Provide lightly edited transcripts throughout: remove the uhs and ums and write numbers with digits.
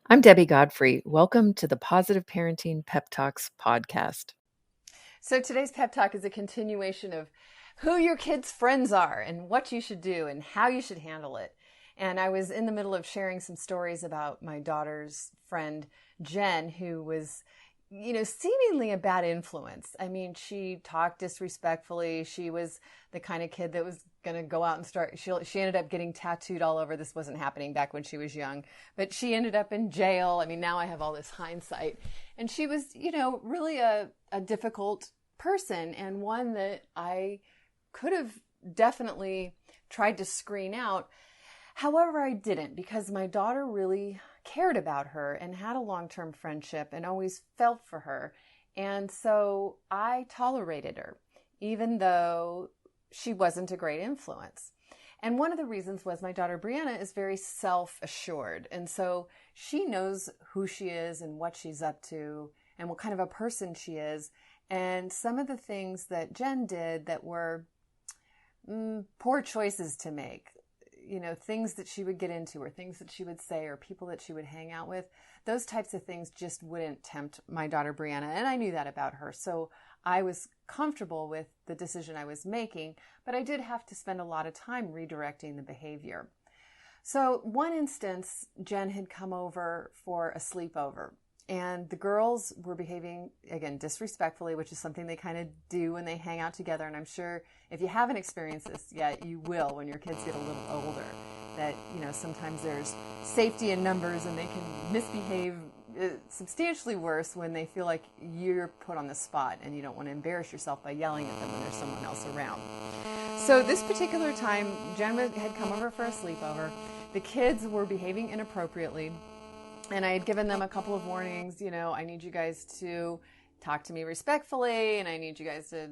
I'm Debbie Godfrey. Welcome to the Positive Parenting Pep Talks podcast. So today's pep talk is a continuation of who your kids' friends are and what you should do and how you should handle it. And I was in the middle of sharing some stories about my daughter's friend, Jen, who was, seemingly a bad influence. I mean, she talked disrespectfully. She was the kind of kid that was going to go out and she ended up getting tattooed all over. This wasn't happening back when she was young, but she ended up in jail. I mean, now I have all this hindsight. And she was, really a difficult person, and one that I could have definitely tried to screen out. However, I didn't, because my daughter really cared about her and had a long-term friendship and always felt for her. And so I tolerated her, even though she wasn't a great influence. And one of the reasons was my daughter Brianna is very self-assured. And so she knows who she is and what she's up to and what kind of a person she is. And some of the things that Jen did that were poor choices to make, things that she would get into or things that she would say or people that she would hang out with, those types of things just wouldn't tempt my daughter Brianna. And I knew that about her. So I was comfortable with the decision I was making, but I did have to spend a lot of time redirecting the behavior. So one instance, Jen had come over for a sleepover. And the girls were behaving, again, disrespectfully, which is something they kind of do when they hang out together. And I'm sure if you haven't experienced this yet, you will when your kids get a little older. That, sometimes there's safety in numbers and they can misbehave substantially worse when they feel like you're put on the spot and you don't want to embarrass yourself by yelling at them when there's someone else around. So this particular time, Jen had come over for a sleepover. The kids were behaving inappropriately. And I had given them a couple of warnings, I need you guys to talk to me respectfully, and I need you guys to,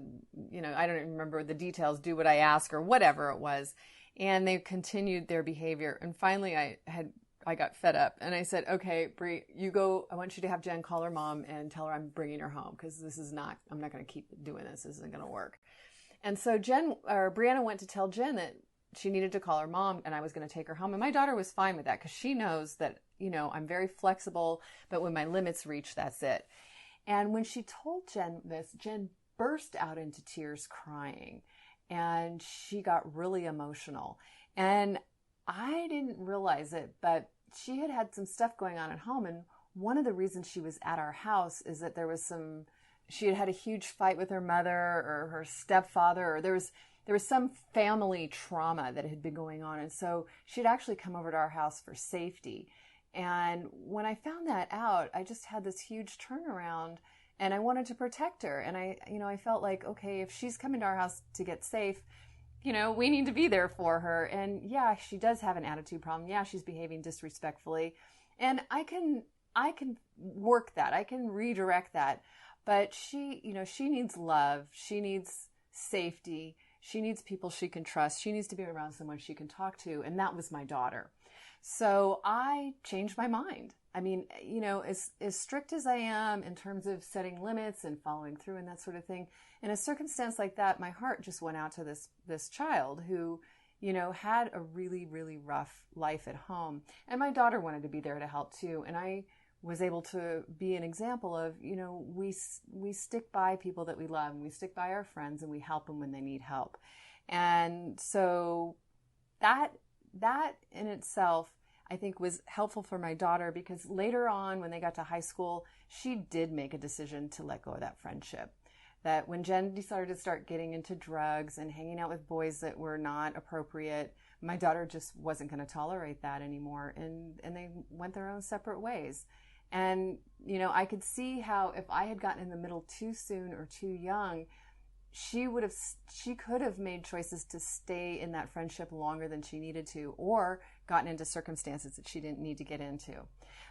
I don't even remember the details, do what I ask or whatever it was. And they continued their behavior. And finally I got fed up and I said, okay, Bri, you go, I want you to have Jen call her mom and tell her I'm bringing her home, because I'm not going to keep doing this. This isn't going to work. And so Brianna went to tell Jen that she needed to call her mom and I was going to take her home. And my daughter was fine with that because she knows that, I'm very flexible, but when my limits reach, that's it. And when she told Jen this, Jen burst out into tears crying and she got really emotional. And I didn't realize it, but she had had some stuff going on at home. And one of the reasons she was at our house is that she had had a huge fight with her mother or her stepfather, or there was some family trauma that had been going on. And so she'd actually come over to our house for safety. And when I found that out, I just had this huge turnaround and I wanted to protect her. And I felt like, okay, if she's coming to our house to get safe, we need to be there for her. And yeah, she does have an attitude problem. Yeah, she's behaving disrespectfully. And I can work that. I can redirect that. But she needs love. She needs safety. She needs people she can trust. She needs to be around someone she can talk to. And that was my daughter. So I changed my mind. I mean, as strict as I am in terms of setting limits and following through and that sort of thing, in a circumstance like that, my heart just went out to this child who, had a really, really rough life at home. And my daughter wanted to be there to help too. And I was able to be an example of, we stick by people that we love, and we stick by our friends, and we help them when they need help. And so that in itself, I think, was helpful for my daughter, because later on when they got to high school, she did make a decision to let go of that friendship. That when Jen decided to start getting into drugs and hanging out with boys that were not appropriate, my daughter just wasn't going to tolerate that anymore. And they went their own separate ways. And, I could see how if I had gotten in the middle too soon or too young, she could have made choices to stay in that friendship longer than she needed to, or gotten into circumstances that she didn't need to get into.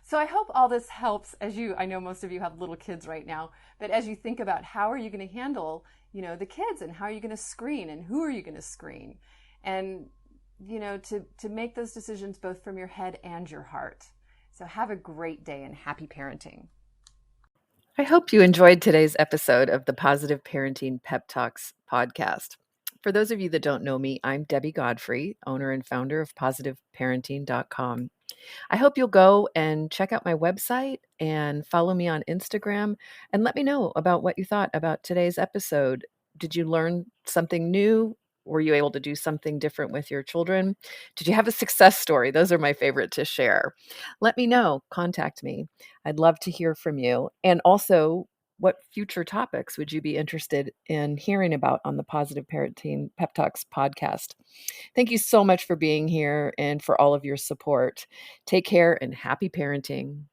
So I hope all this helps I know most of you have little kids right now, but as you think about how are you going to handle, the kids, and how are you going to screen, and who are you going to screen, and, to make those decisions both from your head and your heart. So have a great day and happy parenting. I hope you enjoyed today's episode of the Positive Parenting Pep Talks podcast. For those of you that don't know me, I'm Debbie Godfrey, owner and founder of positiveparenting.com. I hope you'll go and check out my website and follow me on Instagram and let me know about what you thought about today's episode. Did you learn something new? Were you able to do something different with your children? Did you have a success story? Those are my favorite to share. Let me know. Contact me. I'd love to hear from you. And also, what future topics would you be interested in hearing about on the Positive Parenting Pep Talks podcast? Thank you so much for being here and for all of your support. Take care and happy parenting.